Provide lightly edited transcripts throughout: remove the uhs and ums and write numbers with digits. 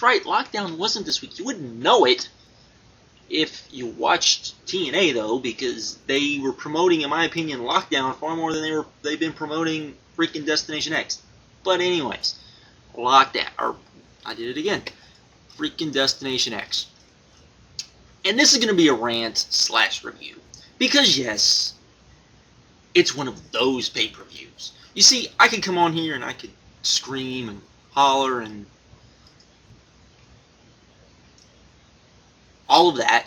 right, Lockdown wasn't this week. You wouldn't know it if you watched TNA, though, because they were promoting, in my opinion, Lockdown far more than they've been promoting freaking Destination X. But anyways, Lockdown, or I did it again, freaking Destination X. And this is going to be a rant/review, because yes, it's one of those pay-per-views. You see, I could come on here and I could scream and holler and all of that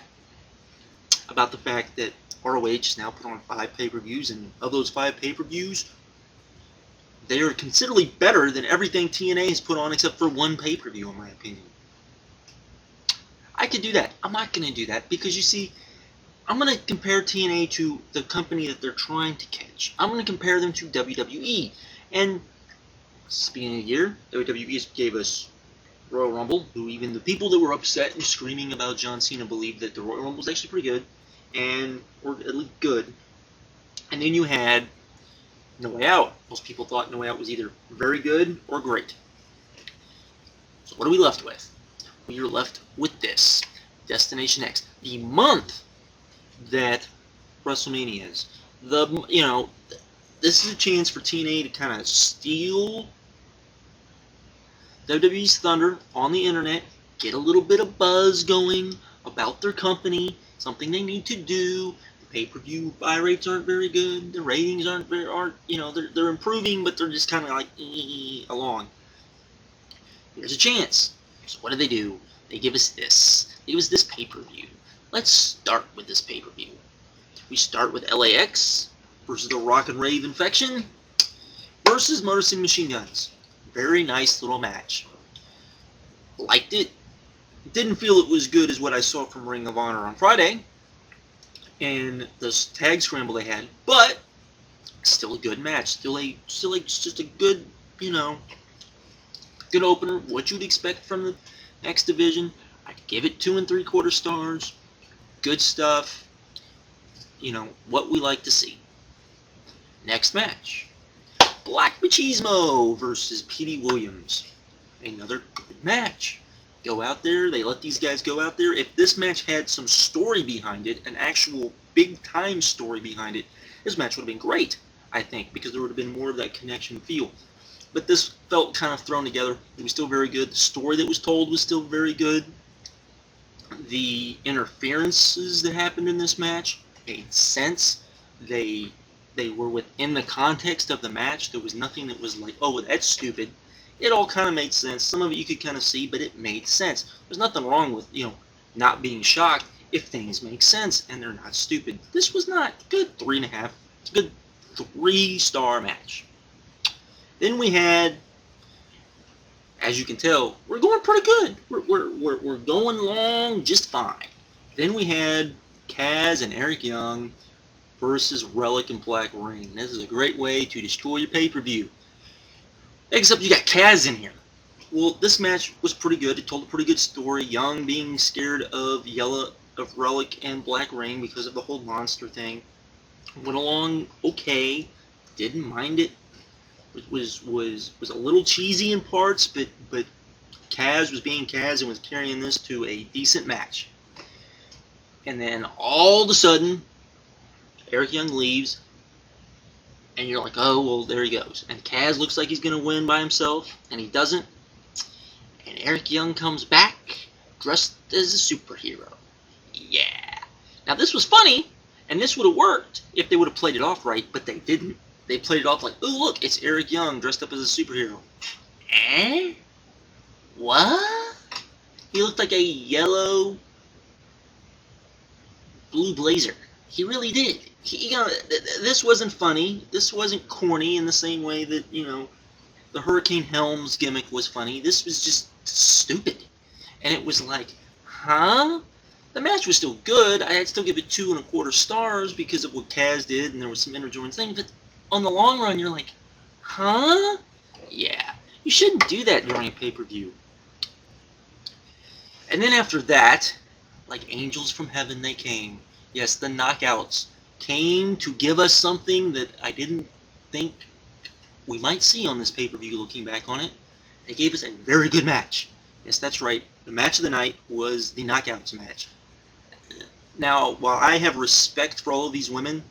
about the fact that ROH has now put on 5 pay-per-views, and of those 5 pay-per-views, they are considerably better than everything TNA has put on except for 1 pay-per-view, in my opinion. I could do that. I'm not going to do that because, you see, I'm going to compare TNA to the company that they're trying to catch. I'm going to compare them to WWE. And speaking of the year, WWE gave us Royal Rumble, who even the people that were upset and screaming about John Cena believed that the Royal Rumble was actually pretty good, or at least good. And then you had No Way Out. Most people thought No Way Out was either very good or great. So what are we left with? We are left with this, Destination X. The month that WrestleMania is. This is a chance for TNA to kind of steal WWE's thunder on the internet, get a little bit of buzz going about their company, something they need to do. The pay-per-view buy rates aren't very good. The ratings they're improving, but they're just kind of like along. Here's a chance. So what do? They give us this. They give us this pay-per-view. Let's start with this pay-per-view. We start with LAX versus the Rock Rave Infection versus Motor City Machine Guns. Very nice little match. Liked it. Didn't feel it was good as what I saw from Ring of Honor on Friday and the tag scramble they had, but still a good match. Still just a good, good opener. What you'd expect from the X division. I'd give it 2 3/4 stars. Good stuff. What we like to see. Next match. Black Machismo versus Petey Williams. Another good match. Go out there. They let these guys go out there. If this match had some story behind it, an actual big-time story behind it, this match would have been great, I think, because there would have been more of that connection feel. But this felt kind of thrown together. It was still very good. The story that was told was still very good. The interferences that happened in this match made sense. They were within the context of the match. There was nothing that was like, oh, that's stupid. It all kind of made sense. Some of it you could kind of see, but it made sense. There's nothing wrong with, not being shocked if things make sense and they're not stupid. This was not good 3.5. It's a good 3-star match. Then we had, as you can tell, we're going pretty good. We're going along just fine. Then we had Kaz and Eric Young versus Rellik and Black Rain. This is a great way to destroy your pay-per-view. Except you got Kaz in here. Well, this match was pretty good. It told a pretty good story. Young being scared of Rellik and Black Rain because of the whole monster thing. Went along okay. Didn't mind it. It was a little cheesy in parts, but Kaz was being Kaz and was carrying this to a decent match. And then all of a sudden, Eric Young leaves, and you're like, oh, well, there he goes. And Kaz looks like he's going to win by himself, and he doesn't. And Eric Young comes back, dressed as a superhero. Yeah. Now, this was funny, and this would have worked if they would have played it off right, but they didn't. They played it off like, oh, look, it's Eric Young dressed up as a superhero. Eh? What? He looked like a yellow, blue blazer. He really did. This wasn't funny. This wasn't corny in the same way that, the Hurricane Helms gimmick was funny. This was just stupid. And it was like, huh? The match was still good. I'd still give it 2 1/4 stars because of what Kaz did, and there was some interjoined things. But on the long run, you're like, huh? Yeah. You shouldn't do that during a pay-per-view. And then after that, like angels from heaven, they came. Yes, the knockouts came to give us something that I didn't think we might see on this pay-per-view looking back on it. They gave us a very good match. Yes, that's right. The match of the night was the Knockouts match. Now, while I have respect for all of these women,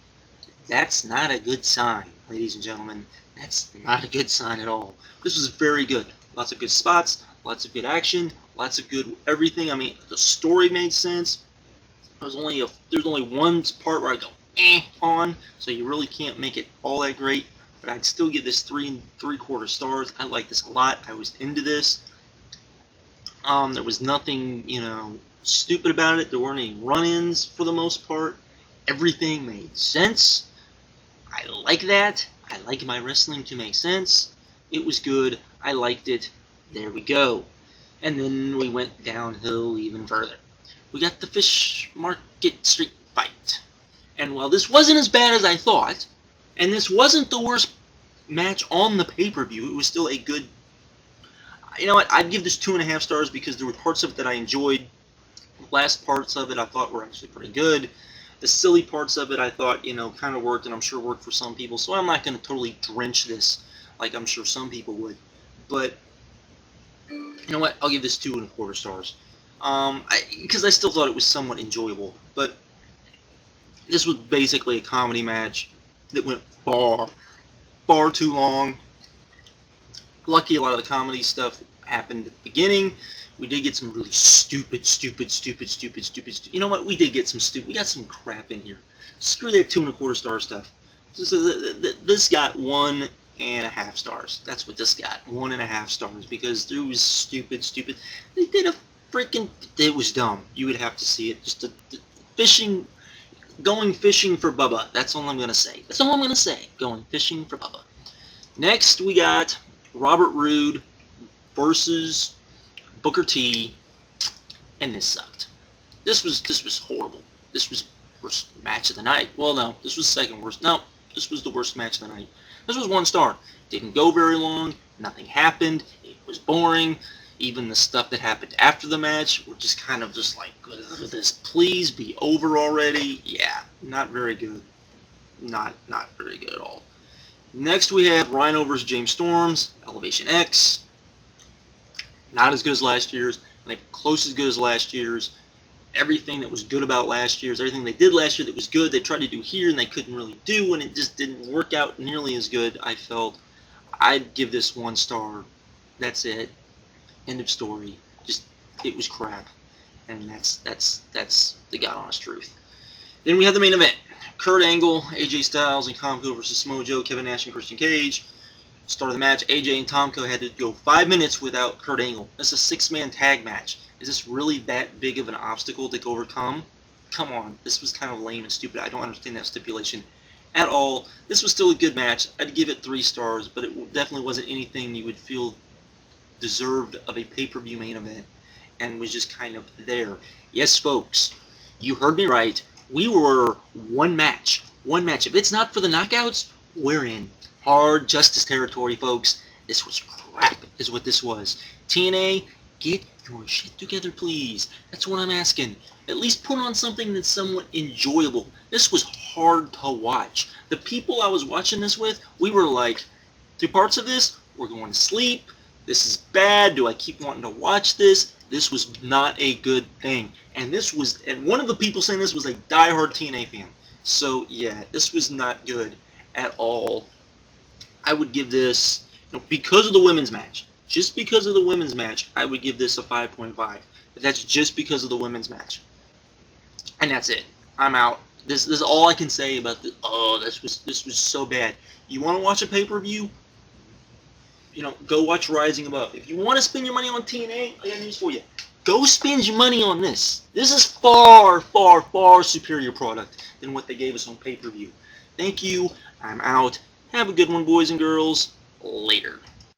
that's not a good sign, ladies and gentlemen. That's not a good sign at all. This was very good. Lots of good spots, lots of good action, lots of good everything. I mean, the story made sense. There's only one part where I go on, so you really can't make it all that great. But I'd still give this 3 3/4 stars. I like this a lot. I was into this. There was nothing, stupid about it. There weren't any run-ins for the most part. Everything made sense. I like that. I like my wrestling to make sense. It was good. I liked it. There we go. And then we went downhill even further. We got the Fish Market Street fight. And while this wasn't as bad as I thought, and this wasn't the worst match on the pay-per-view, it was still a good... You know what? I'd give this 2.5 stars because there were parts of it that I enjoyed. The last parts of it I thought were actually pretty good. The silly parts of it I thought, kind of worked, and I'm sure worked for some people. So I'm not going to totally drench this like I'm sure some people would. But, you know what? I'll give this 2.25 stars. Because I still thought it was somewhat enjoyable. But this was basically a comedy match that went far too long. Lucky a lot of the comedy stuff happened at the beginning. We did get some really stupid. You know what? We did get some stupid. We got some crap in here. Screw that 2.25 star stuff. This got 1.5 stars. That's what this got. 1.5 stars because it was stupid. They did a freaking. It was dumb. You would have to see it. Just the fishing. Going fishing for Bubba. That's all I'm gonna say. That's all I'm gonna say. Going fishing for Bubba. Next we got Robert Roode versus Booker T, and this sucked. This was horrible. This was worst match of the night. Well, no, this was second worst. No, this was the worst match of the night. This was 1 star. Didn't go very long. Nothing happened. It was boring. Even the stuff that happened after the match were just kind of just like, this please be over already. Yeah, not very good. Not very good at all. Next we have Rhino vs. James Storms, Elevation X. Not as good as last year's, not close as good as last year's. Everything that was good about last year's, everything they did last year that was good, they tried to do here and they couldn't really do, and it just didn't work out nearly as good, I felt. I'd give this 1 star. That's it. End of story. Just, it was crap. And that's the God honest truth. Then we have the main event. Kurt Angle, AJ Styles, and Tomko versus Mojo, Kevin Nash, and Christian Cage. Start of the match, AJ and Tomko had to go 5 minutes without Kurt Angle. This is a 6-man tag match. Is this really that big of an obstacle to overcome? Come on, this was kind of lame and stupid. I don't understand that stipulation at all. This was still a good match. I'd give it 3 stars, but it definitely wasn't anything you would feel deserved of a pay-per-view main event, and was just kind of there. Yes, folks, you heard me right. We were one match. If it's not for the knockouts, we're in hard justice territory, folks. This was crap, is what this was. TNA, get your shit together, please. That's what I'm asking. At least put on something that's somewhat enjoyable. This was hard to watch. The people I was watching this with, we were like, 2 parts of this, we're going to sleep. This is bad. Do I keep wanting to watch this? This was not a good thing. And one of the people saying this was a diehard TNA fan. So yeah, this was not good at all. I would give this, because of the women's match, just because of the women's match, I would give this a 5.5. But that's just because of the women's match. And that's it. I'm out. This is all I can say about this. Oh, this was so bad. You want to watch a pay-per-view? Go watch Rising Above. If you want to spend your money on TNA, I got news for you. Go spend your money on this. This is far superior product than what they gave us on pay-per-view. Thank you. I'm out. Have a good one, boys and girls. Later.